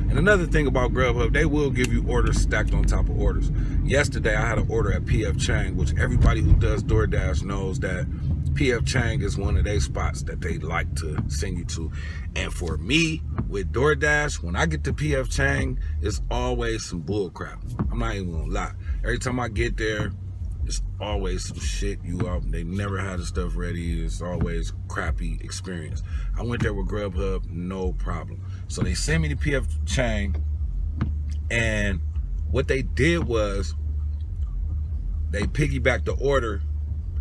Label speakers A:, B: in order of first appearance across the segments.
A: And another thing about GRUBHUB, they will give you orders stacked on top of orders. Yesterday, I had an order at PF Chang, which everybody who does DoorDash knows that PF Chang is one of their spots that they like to send you to. And for me, with DoorDash, when I get to PF Chang, it's always some bull crap. I'm not even gonna lie. Every time I get there, it's always some shit they never had the stuff ready. It's always crappy experience. I went there with GRUBHUB, no problem. So they sent me to PF Chang, and what they did was they piggybacked the order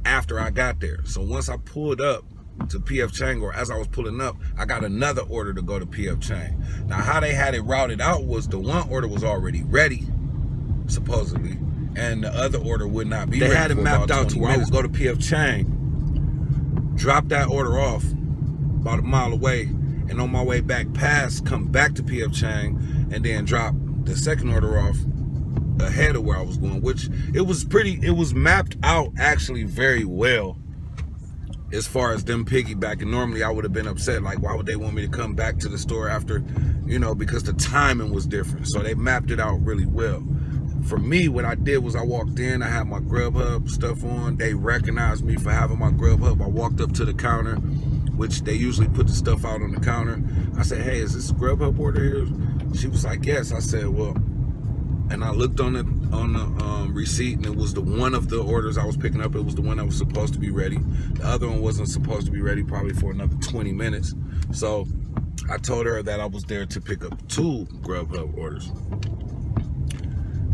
A: after I got there. So once I pulled up to PF Chang, or as I was pulling up, I got another order to go to PF Chang. Now how they had it routed out was the one order was already ready, supposedly, and the other order would not be ready. They had it mapped out to where I would go to PF Chang, drop that order off about a mile away, and on my way back past, come back to PF Chang, and then drop the second order off ahead of where I was going, which it was mapped out actually very well as far as them piggybacking. Normally I would have been upset, like, why would they want me to come back to the store after, because the timing was different. So they mapped it out really well. For me, what I did was I walked in, I had my GRUBHUB stuff on. They recognized me for having my GRUBHUB. I walked up to the counter, which they usually put the stuff out on the counter. I said, hey, is this a GRUBHUB order here? She was like, yes. I said, well, and I looked on the receipt, and it was the one of the orders I was picking up. It was the one that was supposed to be ready. The other one wasn't supposed to be ready probably for another 20 minutes. So I told her that I was there to pick up 2 GRUBHUB orders.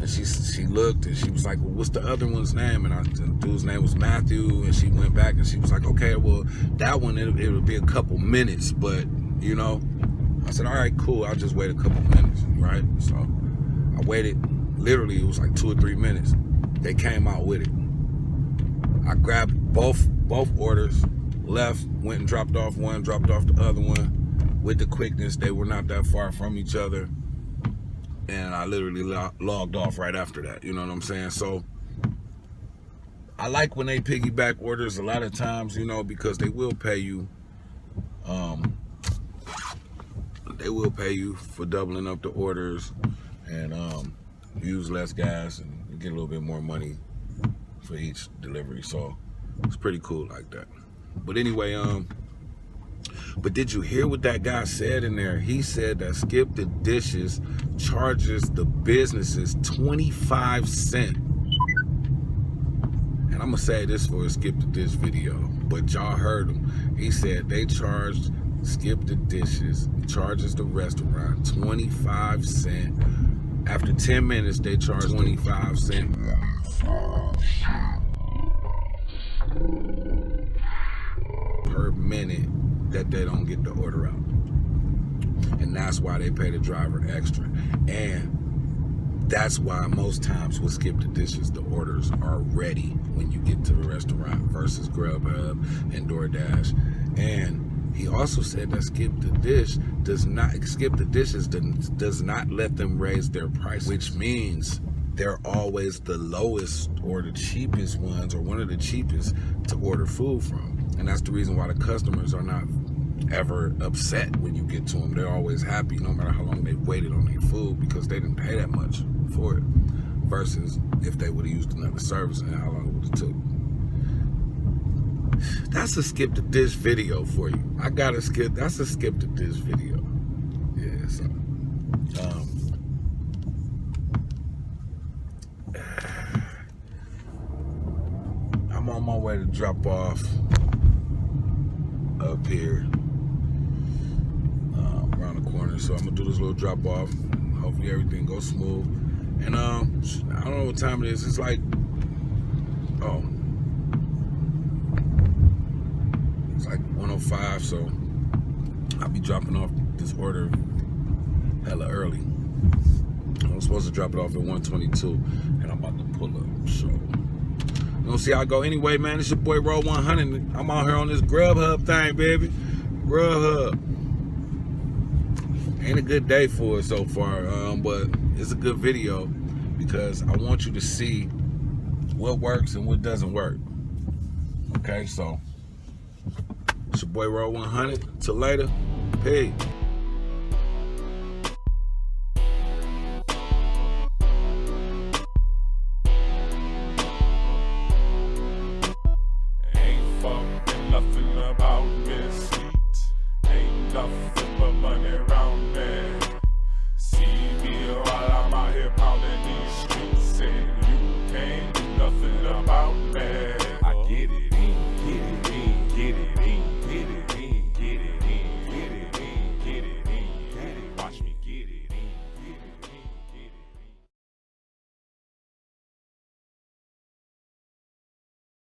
A: And she looked, and she was like, well, what's the other one's name? And the dude's name was Matthew. And she went back, and she was like, okay, well, that one, it'll be a couple minutes, but, I said, all right, cool. I'll just wait a couple minutes, right? So I waited, literally, it was like 2 or 3 minutes. They came out with it. I grabbed both orders, left, went and dropped off one, dropped off the other one. With the quickness, they were not that far from each other. And I literally logged off right after that, you know what I'm saying? So I like when they piggyback orders a lot of times, because they will pay you. They will pay you for doubling up the orders and use less gas and get a little bit more money for each delivery. So it's pretty cool like that. But anyway, but did you hear what that guy said in there? He said that Skip the Dishes charges the businesses 25 cents. And I'm gonna say this for a Skip the Dish video, but y'all heard him. He said they charged Skip the Dishes, charges the restaurant 25 cents. After 10 minutes, they charge 25 cents per minute that they don't get the order out. And that's why they pay the driver extra. And that's why most times with Skip the Dishes, the orders are ready when you get to the restaurant versus GRUBHUB and DoorDash. And he also said that Skip the Dishes does not let them raise their price, which means they're always the lowest or the cheapest ones, or one of the cheapest to order food from. And that's the reason why the customers are not ever upset when you get to them. They're always happy no matter how long they've waited on their food, because they didn't pay that much for it, versus if they would have used another service and how long it would have took. That's a Skip the Dish video for you. That's a Skip the Dish video. Yeah, so I'm on my way to drop off up here around the corner. So I'm gonna do this little drop off. Hopefully everything goes smooth. And I don't know what time it is. It's like, it's like 1:05, so I'll be dropping off this order hella early. I'm supposed to drop it off at 1:22, and I'm about to pull up. So we're gonna see how I go. Anyway, man, it's your boy Road 100. I'm out here on this GRUBHUB thing, baby. GRUBHUB. Ain't a good day for it so far, but it's a good video because I want you to see what works and what doesn't work. Okay, so it's your boy Road 100. Till later. Peace.